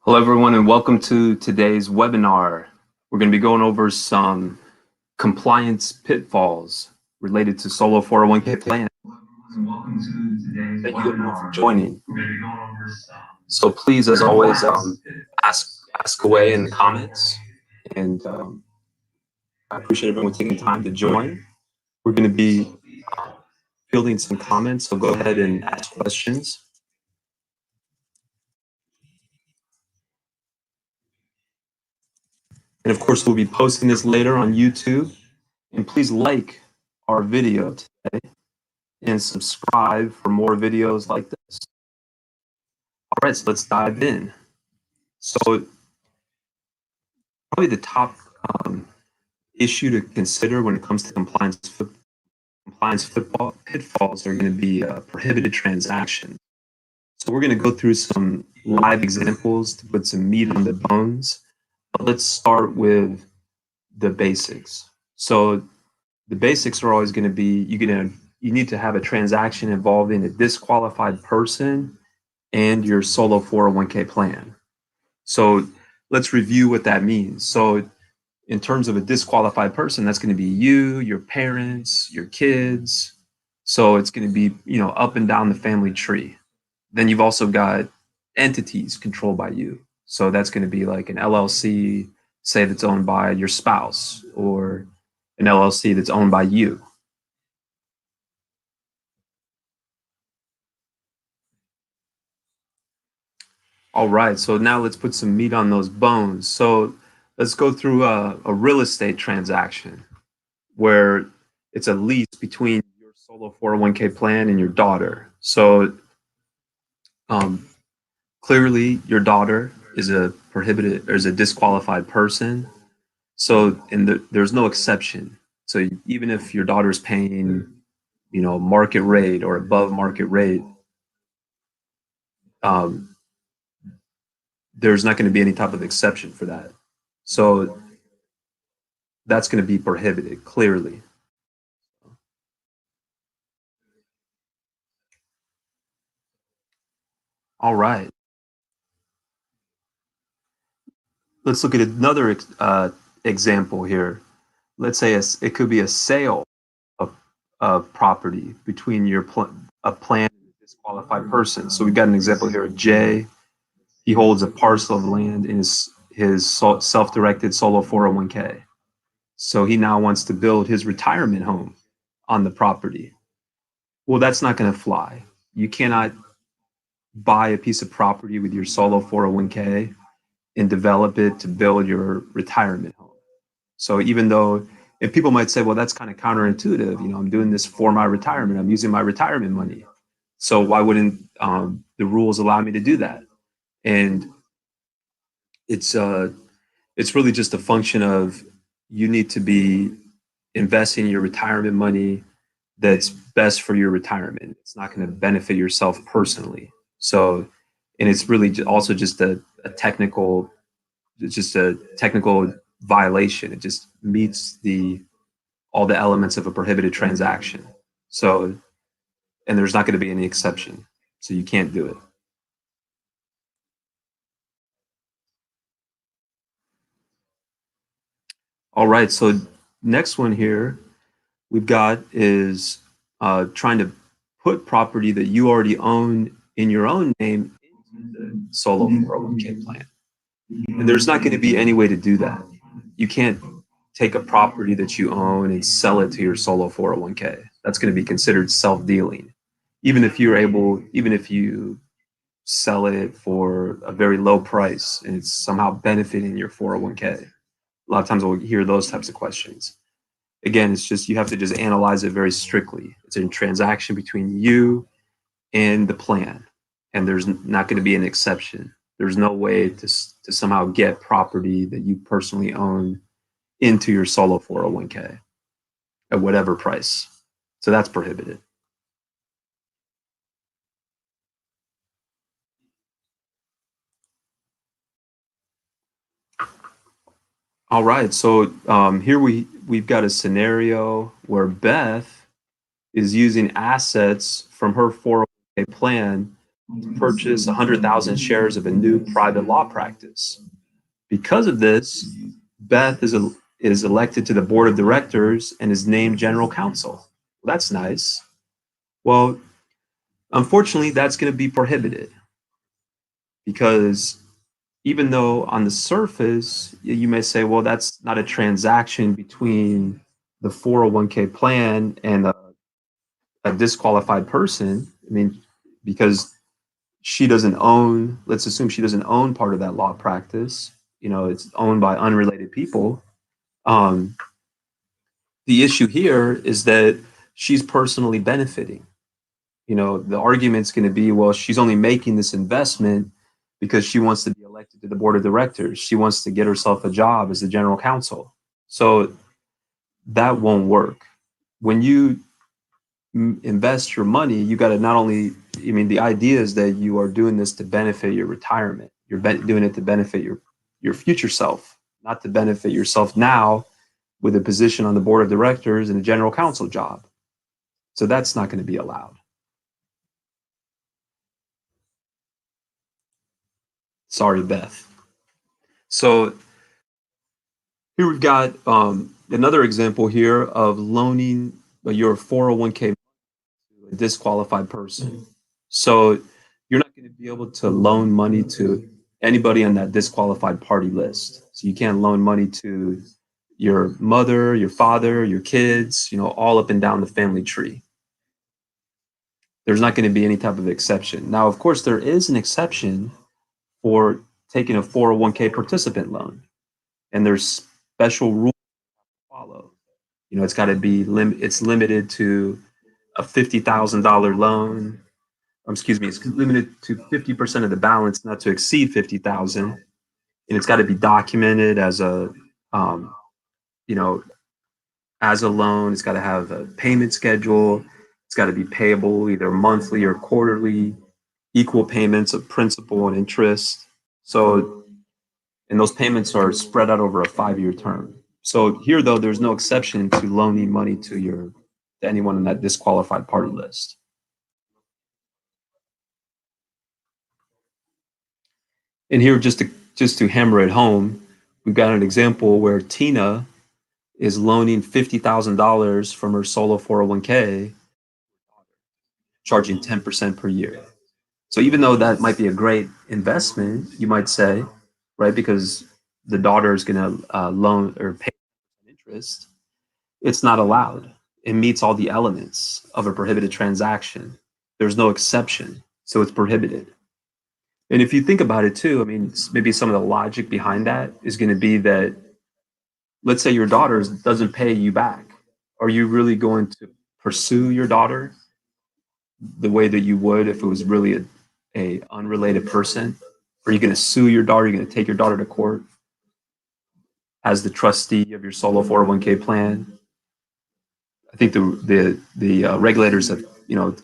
Hello, everyone, and welcome to today's webinar. We're going to be going over some compliance pitfalls related to solo 401k plan. Welcome to today's Thank you everyone for joining. We're going to be going over so please, as always, ask away in the comments, and I appreciate everyone taking time to join. We're going to be fielding some comments, so go ahead and ask questions. And of course, we'll be posting this later on YouTube. And please like our video today and subscribe for more videos like this. All right, so let's dive in. So probably the top issue to consider when it comes to compliance pitfalls are going to be prohibited transactions. So we're going to go through some live examples to put some meat on the bones. But let's start with the basics. So the basics are always going to be you need to have a transaction involving a disqualified person and your solo 401k plan. So let's review what that means. So in terms of a disqualified person, that's going to be you, your parents, your kids. So it's going to be, up and down the family tree. Then you've also got entities controlled by you. So that's going to be like an LLC, say that's owned by your spouse, or an LLC that's owned by you. All right, so now let's put some meat on those bones. So let's go through a real estate transaction where it's a lease between your solo 401k plan and your daughter. So clearly your daughter is a disqualified person. So there's no exception. So even if your daughter's paying, market rate or above market rate, there's not going to be any type of exception for that. So that's going to be prohibited, clearly. All right. Let's look at another example here. Let's say it could be a sale of property between a plan and a disqualified person. So we've got an example here of Jay. He holds a parcel of land in his self-directed solo 401k. So he now wants to build his retirement home on the property. Well, that's not going to fly. You cannot buy a piece of property with your solo 401k and develop it to build your retirement home. So even though, if people might say, well, that's kind of counterintuitive, I'm doing this for my retirement, I'm using my retirement money. So why wouldn't the rules allow me to do that? And it's really just a function of you need to be investing your retirement money that's best for your retirement. It's not going to benefit yourself personally. So, and it's really also just a technical violation. It just meets all the elements of a prohibited transaction. So, and there's not going to be any exception. So you can't do it. All right, so next one here we've got is trying to put property that you already own in your own name into the solo 401k plan. And there's not going to be any way to do that. You can't take a property that you own and sell it to your solo 401k. That's going to be considered self-dealing. Even if you sell it for a very low price and it's somehow benefiting your 401k. A lot of times we'll hear those types of questions. Again, it's just you have to just analyze it very strictly. It's a transaction between you and the plan, and there's not going to be an exception. There's no way to somehow get property that you personally own into your solo 401k at whatever price. So that's prohibited. All right, so here we've got a scenario where Beth is using assets from her 401k plan to purchase 100,000 shares of a new private law practice. Because of this, Beth is elected to the board of directors and is named general counsel. Well, that's nice. Well, unfortunately, that's going to be prohibited because even though on the surface you may say, well, that's not a transaction between the 401k plan and a disqualified person. I mean, because she doesn't own, let's assume she doesn't own part of that law practice, it's owned by unrelated people. Um, the issue here is that she's personally benefiting. The argument's going to be, well, she's only making this investment because she wants to be elected to the board of directors. She wants to get herself a job as the general counsel. So that won't work. When you invest your money, you got to not only, the idea is that you are doing this to benefit your retirement. You're doing it to benefit your future self, not to benefit yourself now with a position on the board of directors and a general counsel job. So that's not going to be allowed. Sorry, Beth. So here we've got another example here of loaning your 401k to a disqualified person. So you're not going to be able to loan money to anybody on that disqualified party list. So you can't loan money to your mother, your father, your kids, all up and down the family tree. There's not going to be any type of exception. Now, of course, there is an exception for taking a 401k participant loan, and there's special rules to follow. It's got to be it's limited to a $50,000 loan. Excuse me, it's limited to 50% of the balance, not to exceed 50,000, and it's got to be documented as um, you know, as a loan. It's got to have a payment schedule. It's got to be payable either monthly or quarterly, equal payments of principal and interest. So, and those payments are spread out over a 5-year term. So here, though, there's no exception to loaning money to anyone on that disqualified party list. And here, just to hammer it home, we've got an example where Tina is loaning $50,000 from her solo 401k, charging 10% per year. So even though that might be a great investment, you might say, right, because the daughter is going to loan or pay interest, it's not allowed. It meets all the elements of a prohibited transaction. There's no exception, so it's prohibited. And if you think about it too, maybe some of the logic behind that is going to be that, let's say your daughter doesn't pay you back. Are you really going to pursue your daughter the way that you would if it was really a unrelated person? Are you going to sue your daughter? Are you going to take your daughter to court as the trustee of your solo 401k plan? I think the regulators have,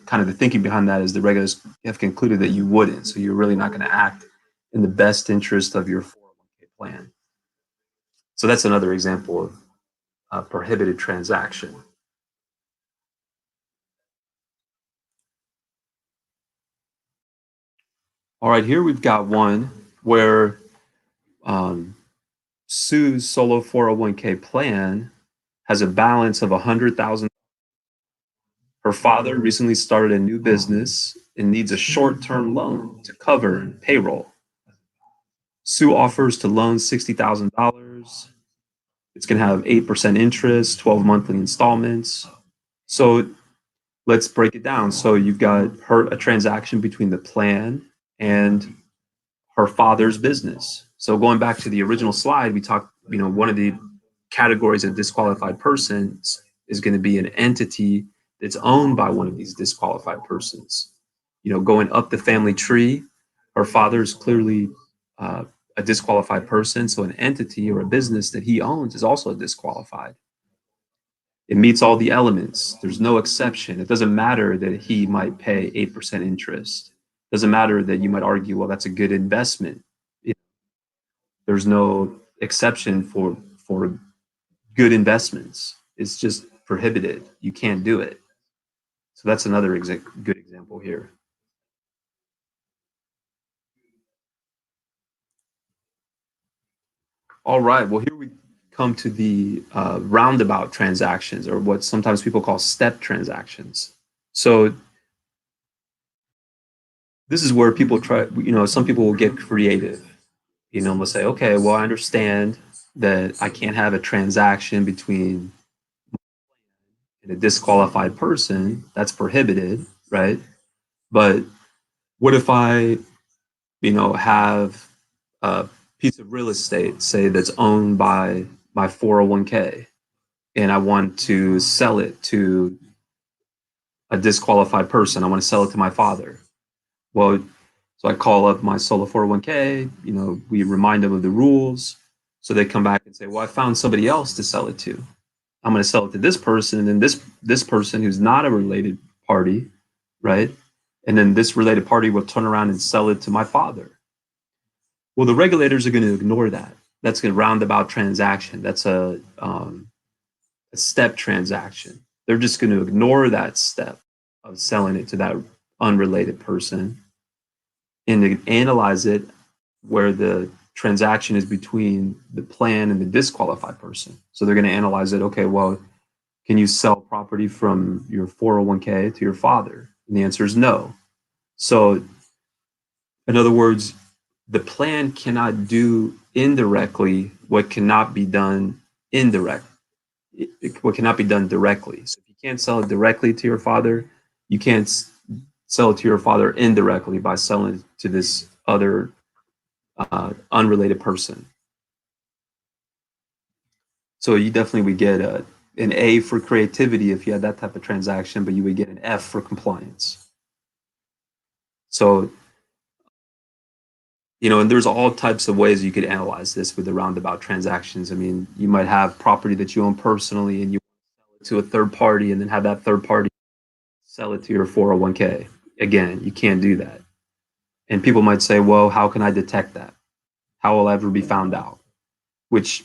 kind of the thinking behind that is the regulators have concluded that you wouldn't. So you're really not going to act in the best interest of your 401k plan. So that's another example of a prohibited transaction. All right, here we've got one where Sue's solo 401k plan has a balance of $100,000. Her father recently started a new business and needs a short-term loan to cover payroll. Sue offers to loan $60,000. It's going to have 8% interest, 12 monthly installments. So let's break it down. So you've got a transaction between the plan and her father's business. So going back to the original slide, we talked, one of the categories of disqualified persons is going to be an entity that's owned by one of these disqualified persons. Going up the family tree, her father is clearly a disqualified person. So an entity or a business that he owns is also disqualified. It meets all the elements. There's no exception. It doesn't matter that he might pay 8% interest. It doesn't matter that you might argue, well, that's a good investment. There's no exception for good investments. It's just prohibited. You can't do it. So that's another good example here. All right. Well, here we come to the roundabout transactions, or what sometimes people call step transactions. So this is where people try, some people will get creative, and will say, okay, well, I understand that I can't have a transaction between a disqualified person. That's prohibited, right? But what if I, have a piece of real estate, say, that's owned by my 401k, and I want to sell it to a disqualified person. I want to sell it to my father. Well, so I call up my solo 401k, we remind them of the rules. So they come back and say, well, I found somebody else to sell it to. I'm going to sell it to this person, and then this person who's not a related party, right? And then this related party will turn around and sell it to my father. Well, the regulators are going to ignore that. That's a roundabout transaction. That's a step transaction. They're just going to ignore that step of selling it to that unrelated person and analyze it where the transaction is between the plan and the disqualified person. So they're going to analyze it. Okay, well, can you sell property from your 401k to your father? And the answer is no. So, in other words, the plan cannot do indirectly what cannot be done indirect. What cannot be done directly. So if you can't sell it directly to your father, you can't sell it to your father indirectly by selling it to this other unrelated person. So you definitely would get an A for creativity if you had that type of transaction, but you would get an F for compliance. So, and there's all types of ways you could analyze this with the roundabout transactions. I mean, you might have property that you own personally and you sell it to a third party and then have that third party sell it to your 401k. Again, you can't do that. And people might say, well, how can I detect that? How will I ever be found out? Which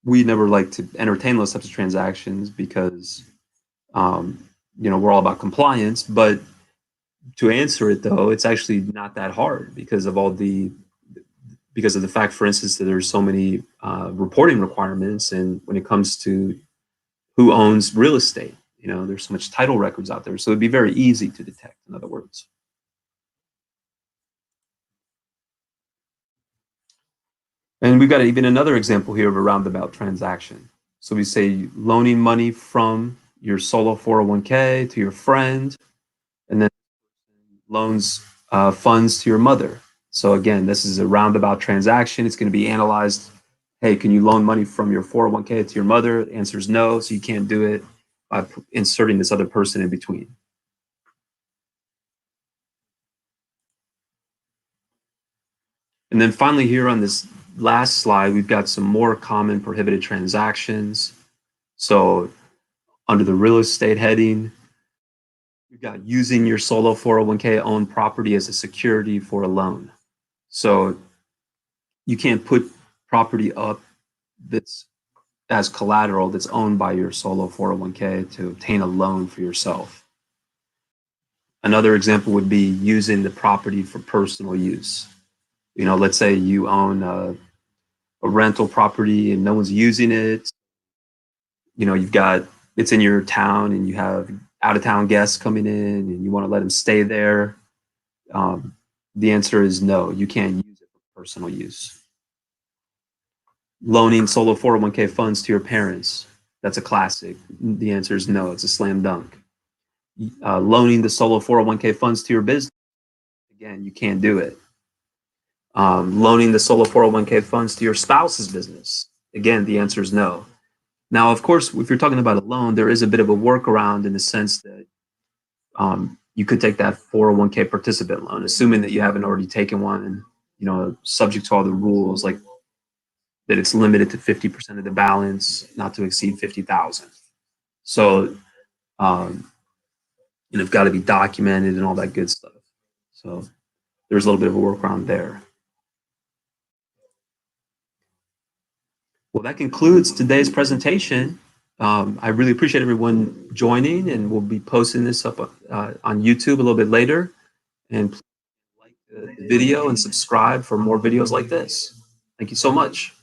we never like to entertain those types of transactions because, we're all about compliance. But to answer it, though, it's actually not that hard because of the fact, for instance, that there's so many reporting requirements. And when it comes to who owns real estate, there's so much title records out there. So it'd be very easy to detect, in other words. And we've got even another example here of a roundabout transaction. So we say loaning money from your solo 401k to your friend, and then loans funds to your mother. So again, this is a roundabout transaction. It's going to be analyzed. Hey, can you loan money from your 401k to your mother? The answer is no, so you can't do it by inserting this other person in between. And then finally here on this last slide, we've got some more common prohibited transactions. So under the real estate heading, you've got using your solo 401k owned property as a security for a loan. So you can't put property up that's as collateral that's owned by your solo 401k to obtain a loan for yourself. Another example would be using the property for personal use. Let's say you own a rental property and no one's using it. You've got, it's in your town and you have out of town guests coming in and you want to let them stay there. The answer is no, you can't use it for personal use. Loaning solo 401k funds to your parents, that's a classic. The answer is no, it's a slam dunk. Loaning the solo 401k funds to your business, again, you can't do it. Loaning the solo 401k funds to your spouse's business, again, the answer is no. Now, of course, if you're talking about a loan, there is a bit of a workaround in the sense that you could take that 401k participant loan, assuming that you haven't already taken one, and subject to all the rules, like that it's limited to 50% of the balance, not to exceed 50,000. So, it's got to be documented and all that good stuff. So there's a little bit of a workaround there. Well, that concludes today's presentation. I really appreciate everyone joining, and we'll be posting this up on YouTube a little bit later. And please like the video and subscribe for more videos like this. Thank you so much.